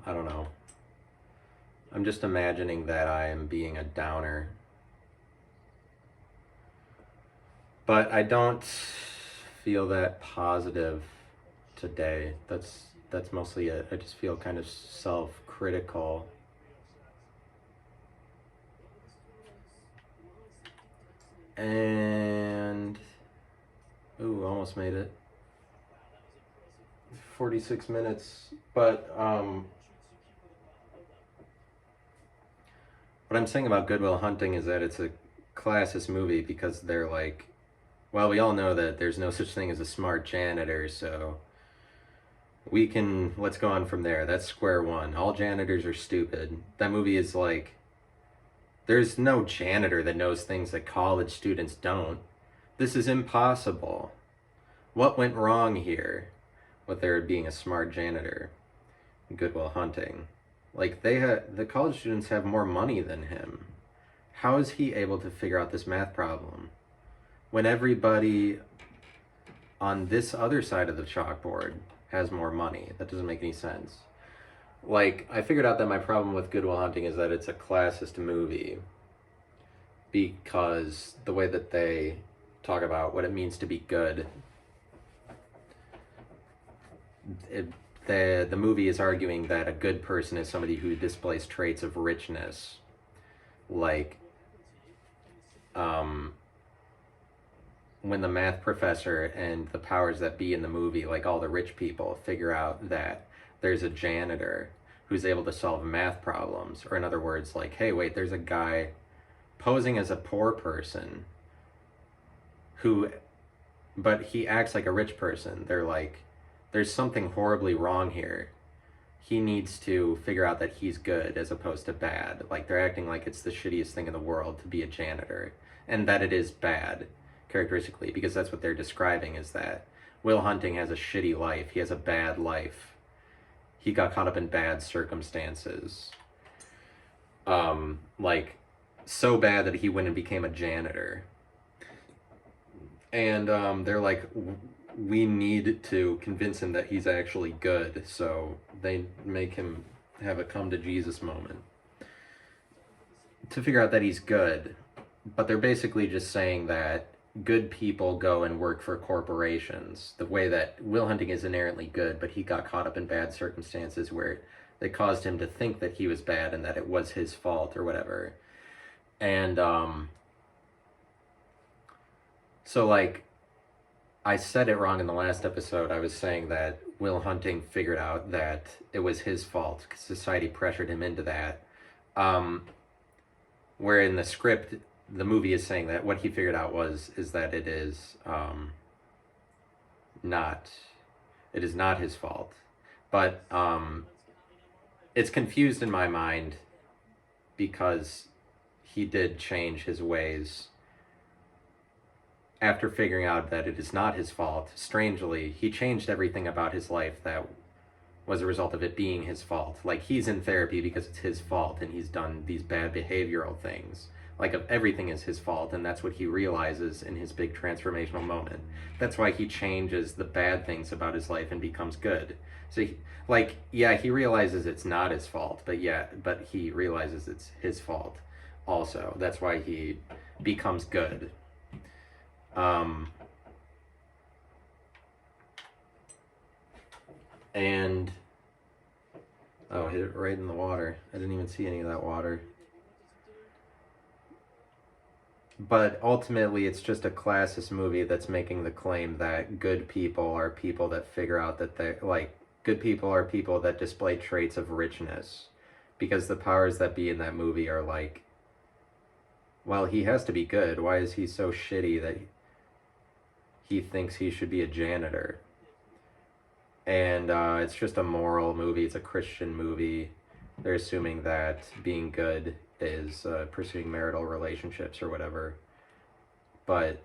I don't know. I'm just imagining that I am being a downer. But I don't feel that positive today. That's mostly it. I just feel kind of self-critical. And ooh, almost made it. 46 minutes. But what I'm saying about Good Will Hunting is that it's a classist movie because they're like, well, we all know that there's no such thing as a smart janitor, so let's go on from there. That's square one. All janitors are stupid. That movie is like, there's no janitor that knows things that college students don't. This is impossible. What went wrong here with there being a smart janitor in Good Will Hunting? Like the college students have more money than him. How is he able to figure out this math problem when everybody on this other side of the chalkboard has more money? That doesn't make any sense. Like, I figured out that my problem with Good Will Hunting is that it's a classist movie because the way that they talk about what it means to be good, the movie is arguing that a good person is somebody who displays traits of richness, like when the math professor and the powers that be in the movie, like all the rich people, figure out that there's a janitor who's able to solve math problems, or in other words, like, hey, wait, there's a guy posing as a poor person who, but he acts like a rich person. They're like, there's something horribly wrong here. He needs to figure out that he's good as opposed to bad. Like, they're acting like it's the shittiest thing in the world to be a janitor, and that it is bad, characteristically, because that's what they're describing, is that Will Hunting has a shitty life. He has a bad life. He got caught up in bad circumstances. Like, so bad that he went and became a janitor. And they're like, we need to convince him that he's actually good, so they make him have a come to Jesus moment to figure out that he's good. But they're basically just saying that good people go and work for corporations. The way that Will Hunting is inherently good, but he got caught up in bad circumstances where they caused him to think that he was bad and that it was his fault or whatever. And so like, I said it wrong in the last episode. I was saying that Will Hunting figured out that it was his fault because society pressured him into that. Where in the script, the movie is saying that what he figured out is that it is not his fault. But it's confused in my mind because he did change his ways after figuring out that it is not his fault. Strangely, he changed everything about his life that was a result of it being his fault. Like, he's in therapy because it's his fault and he's done these bad behavioral things. Like, everything is his fault, and that's what he realizes in his big transformational moment. That's why he changes the bad things about his life and becomes good. So like, yeah, he realizes it's not his fault, but yeah, but he realizes it's his fault also. That's why he becomes good. um and oh, hit it right in the water. I didn't even see any of that water. But ultimately, it's just a classist movie that's making the claim that good people are people that figure out that they like good people are people that display traits of richness, because the powers that be in that movie are like, well, he has to be good. Why is he so shitty that he thinks he should be a janitor? And it's just a moral movie. It's a Christian movie. They're assuming that being good is pursuing marital relationships or whatever. But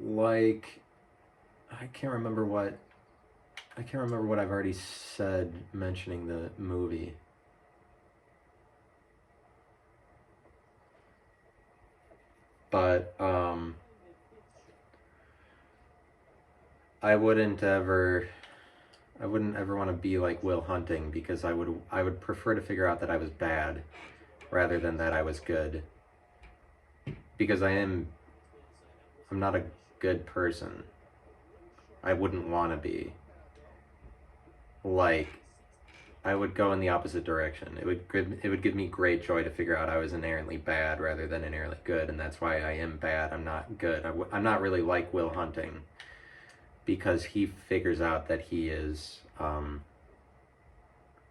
like, I can't remember what I've already said mentioning the movie. But I wouldn't ever want to be like Will Hunting, because I would prefer to figure out that I was bad rather than that I was good, because I'm not a good person. I wouldn't want to be. Like, I would go in the opposite direction. It would give me great joy to figure out I was inherently bad rather than inherently good, and that's why I am bad. I'm not good. I'm not really like Will Hunting, because he figures out that he is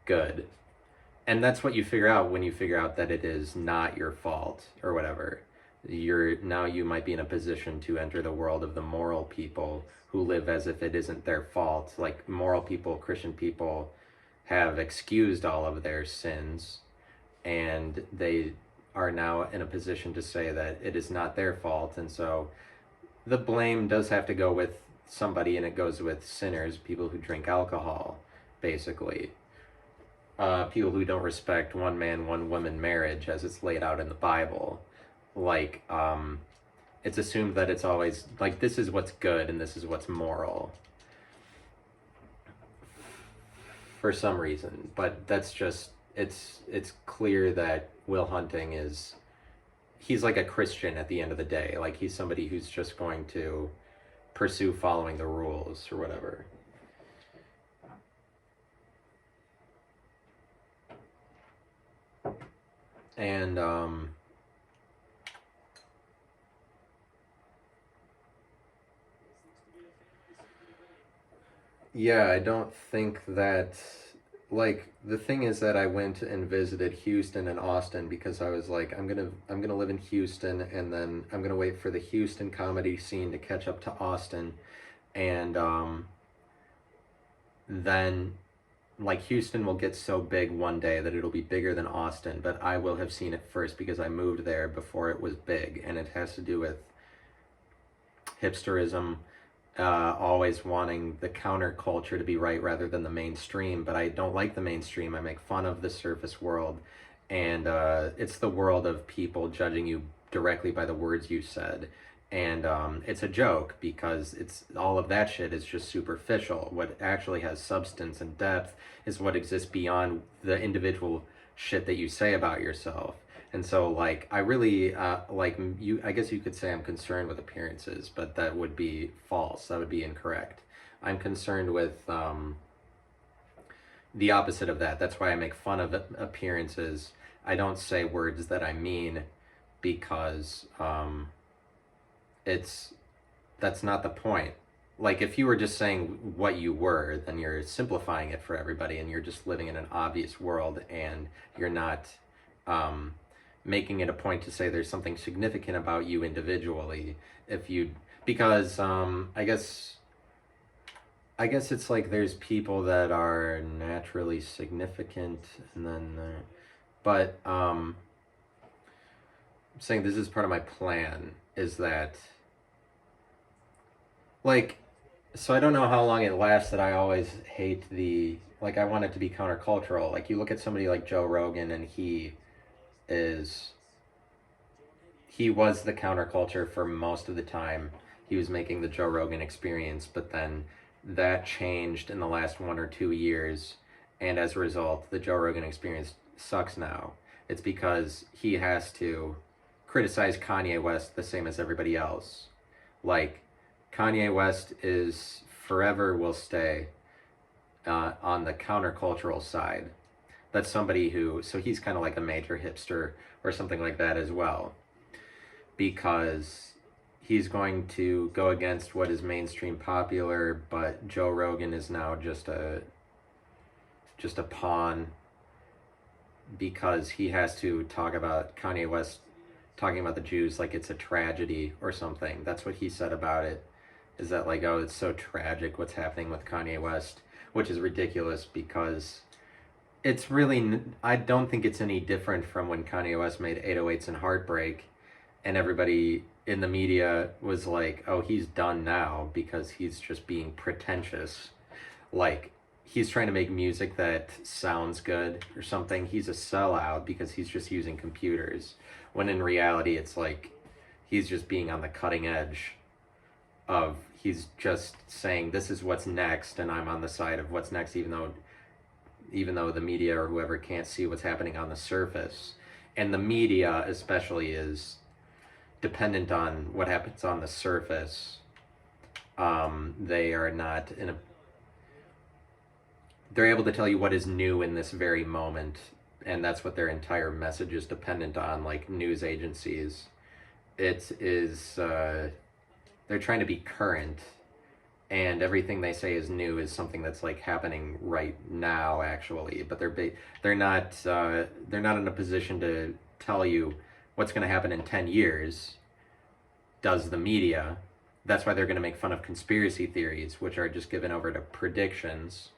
good, and that's what you figure out when you figure out that it is not your fault or whatever. You might be in a position to enter the world of the moral people who live as if it isn't their fault. Like, moral people, Christian people, have excused all of their sins, and they are now in a position to say that it is not their fault. And so the blame does have to go with somebody, and it goes with sinners, people who drink alcohol, basically. People who don't respect one man, one woman marriage as it's laid out in the Bible. Like, it's assumed that it's always like, this is what's good and this is what's moral for some reason. But that's just, it's clear that Will Hunting he's like a Christian at the end of the day. Like, he's somebody who's just going to pursue following the rules or whatever. And yeah, I don't think that, like, the thing is that I went and visited Houston and Austin because I was like, I'm gonna live in Houston, and then I'm gonna wait for the Houston comedy scene to catch up to Austin, and then, like, Houston will get so big one day that it'll be bigger than Austin, but I will have seen it first because I moved there before it was big, and it has to do with hipsterism, always wanting the counterculture to be right rather than the mainstream. But I don't like the mainstream. I make fun of the surface world, and it's the world of people judging you directly by the words you said. And it's a joke because it's all of that shit is just superficial. What actually has substance and depth is what exists beyond the individual shit that you say about yourself. And so, like, I really, like, I guess you could say I'm concerned with appearances, but that would be false. That would be incorrect. I'm concerned with the opposite of that. That's why I make fun of appearances. I don't say words that I mean, because that's not the point. Like, if you were just saying what you were, then you're simplifying it for everybody, and you're just living in an obvious world, and you're not making it a point to say there's something significant about you individually. If you, because I guess it's like there's people that are naturally significant, and then but I'm saying this is part of my plan, is that, like, so I don't know how long it lasts that I always hate I want it to be countercultural. Like, you look at somebody like Joe Rogan, and is he was the counterculture for most of the time. He was making the Joe Rogan Experience, but then that changed in the last 1 or 2 years, and as a result, the Joe Rogan Experience sucks now. It's because he has to criticize Kanye West the same as everybody else. Like, Kanye West is forever will stay on the countercultural side. That's somebody who, so he's kind of like a major hipster or something like that as well, because he's going to go against what is mainstream popular, but Joe Rogan is now just a pawn because he has to talk about Kanye West talking about the Jews like it's a tragedy or something. That's what he said about it. Is that like, oh, it's so tragic what's happening with Kanye West, which is ridiculous because it's really, I don't think it's any different from when Kanye West made 808s and Heartbreak, and everybody in the media was like, oh, he's done now because he's just being pretentious. Like, he's trying to make music that sounds good or something. He's a sellout because he's just using computers. When in reality, it's like he's just being on the cutting edge of, he's just saying this is what's next and I'm on the side of what's next, even though the media or whoever can't see what's happening on the surface. And the media especially is dependent on what happens on the surface. They are not in a, they're able to tell you what is new in this very moment, and that's what their entire message is dependent on. Like news agencies, it is they're trying to be current, and everything they say is new is something that's like happening right now actually, but they're not in a position to tell you what's going to happen in 10 years. Does the media? That's why they're going to make fun of conspiracy theories, which are just given over to predictions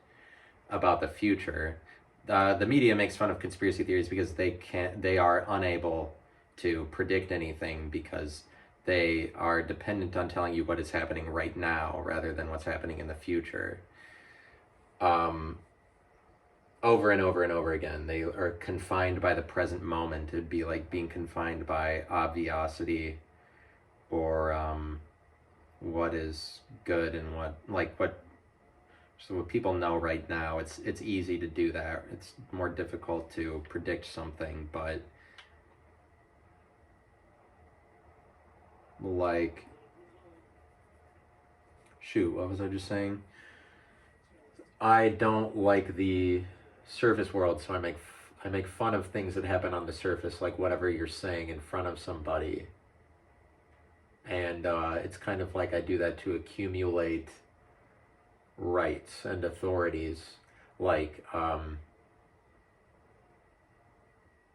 about the future. The media makes fun of conspiracy theories because they are unable to predict anything because they are dependent on telling you what is happening right now rather than what's happening in the future. Over and over and over again, they are confined by the present moment. It'd be like being confined by obviosity, or what is good and what people know right now. It's easy to do that. It's more difficult to predict something, but like, shoot, what was I just saying? I don't like the surface world, so I make fun of things that happen on the surface, like whatever you're saying in front of somebody, and it's kind of like I do that to accumulate rights and authorities. Like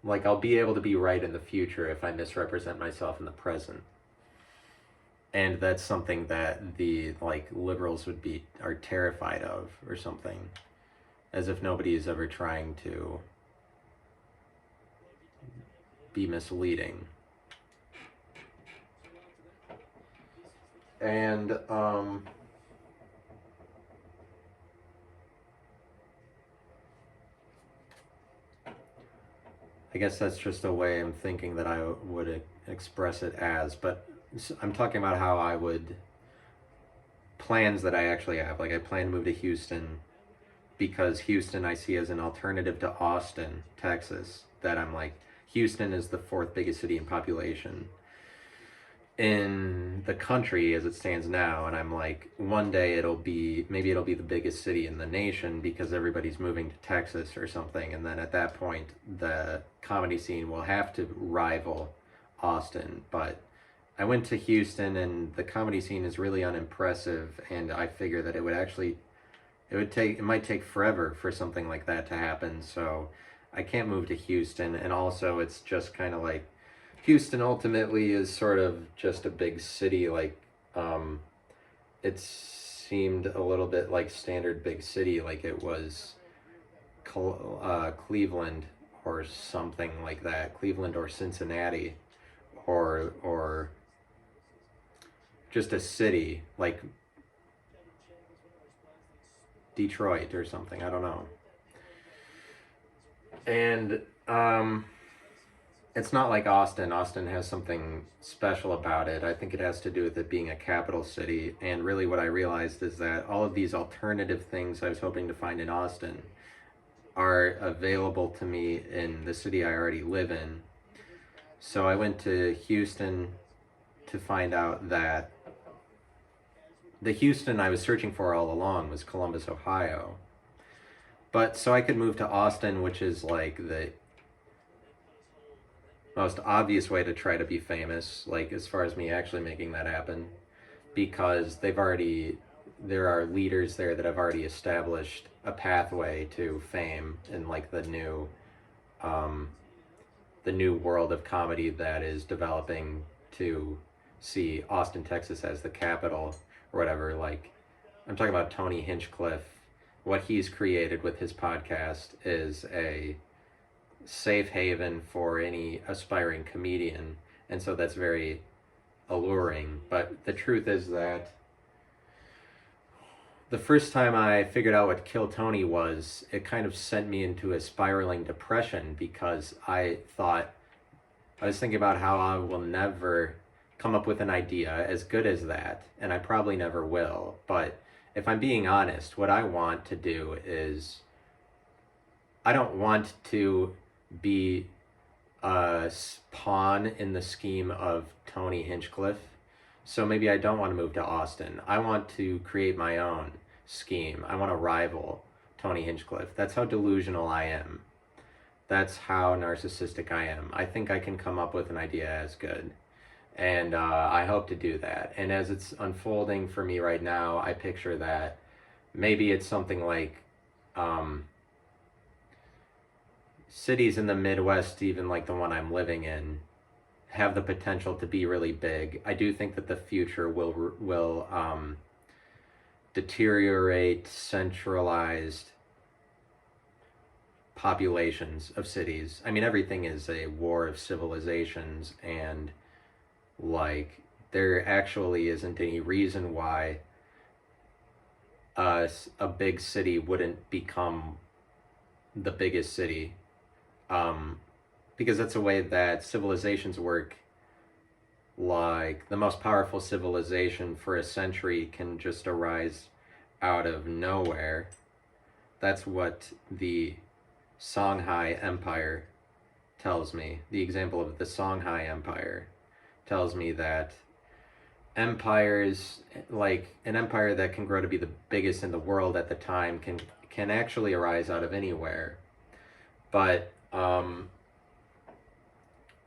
like I'll be able to be right in the future if I misrepresent myself in the present. And that's something that the like liberals are terrified of or something, as if nobody is ever trying to be misleading. And I guess that's just a way I'm thinking that I would express it as, but I'm talking about how I would, plans that I actually have. Like I plan to move to Houston because Houston I see as an alternative to Austin, Texas. That I'm like, Houston is the fourth biggest city in population in the country as it stands now, and I'm like, one day maybe it'll be the biggest city in the nation because everybody's moving to Texas or something, and then at that point the comedy scene will have to rival Austin. But I went to Houston and the comedy scene is really unimpressive, and I figure that it might take forever for something like that to happen, so I can't move to Houston. And also it's just kind of like, Houston ultimately is sort of just a big city. Like it seemed a little bit like standard big city, like it was Cleveland or something like that, Cleveland or Cincinnati, or just a city like Detroit or something. I don't know. And it's not like Austin. Austin has something special about it. I think it has to do with it being a capital city. And really, what I realized is that all of these alternative things I was hoping to find in Austin are available to me in the city I already live in. So I went to Houston to find out that the Houston I was searching for all along was Columbus, Ohio. But so I could move to Austin, which is like the most obvious way to try to be famous, like as far as me actually making that happen, because there are leaders there that have already established a pathway to fame in like um, the new world of comedy that is developing to see Austin, Texas as the capital or whatever. Like, I'm talking about Tony Hinchcliffe. What he's created with his podcast is a safe haven for any aspiring comedian. And so that's very alluring. But the truth is that the first time I figured out what Kill Tony was, it kind of sent me into a spiraling depression because I was thinking about how I will never come up with an idea as good as that, and I probably never will. But if I'm being honest, what I want to do is I don't want to be a pawn in the scheme of Tony Hinchcliffe. So maybe I don't want to move to Austin. I want to create my own scheme. I want to rival Tony Hinchcliffe. That's how delusional I am. That's how narcissistic I am. I think I can come up with an idea as good. And I hope to do that. And as it's unfolding for me right now, I picture that maybe it's something like cities in the Midwest, even like the one I'm living in, have the potential to be really big. I do think that the future will deteriorate centralized populations of cities. I mean, everything is a war of civilizations, and like there actually isn't any reason why a big city wouldn't become the biggest city, because that's the way that civilizations work. Like the most powerful civilization for a century can just arise out of nowhere. That's what the Songhai Empire tells me. The example of the Songhai Empire tells me that empires, like an empire that can grow to be the biggest in the world at the time, can actually arise out of anywhere. But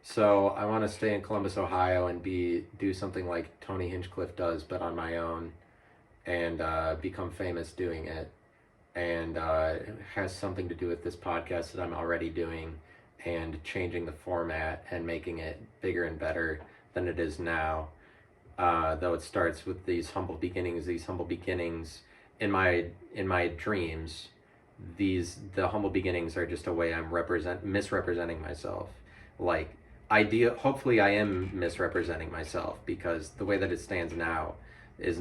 so I want to stay in Columbus, Ohio, and do something like Tony Hinchcliffe does, but on my own, and become famous doing it. And it has something to do with this podcast that I'm already doing, and changing the format and making it bigger and better than it is now. Though it starts with these humble beginnings in my dreams. The humble beginnings are just a way I'm misrepresenting myself. Like, hopefully I am misrepresenting myself, because the way that it stands now is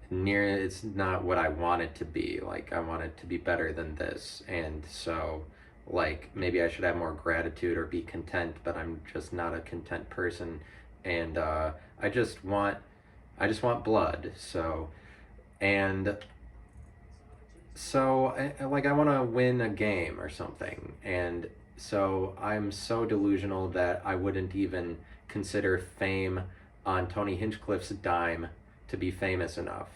it's not what I want it to be. Like, I want it to be better than this. And so, like, maybe I should have more gratitude or be content, but I'm just not a content person. And I just want blood. Like, I want to win a game or something. And so I'm so delusional that I wouldn't even consider fame on Tony Hinchcliffe's dime to be famous enough.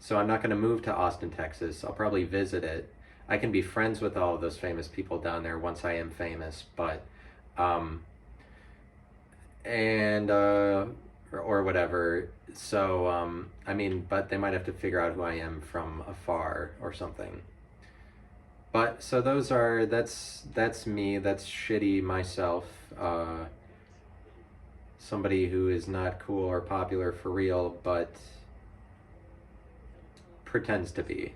So I'm not going to move to Austin, Texas. I'll probably visit it. I can be friends with all of those famous people down there once I am famous, but or whatever. So I mean, but they might have to figure out who I am from afar or something. But so that's me. That's shitty myself. Somebody who is not cool or popular for real, but pretends to be.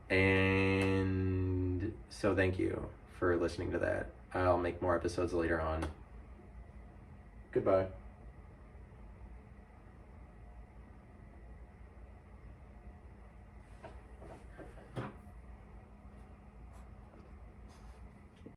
And so thank you for listening to that. I'll make more episodes later on. Goodbye.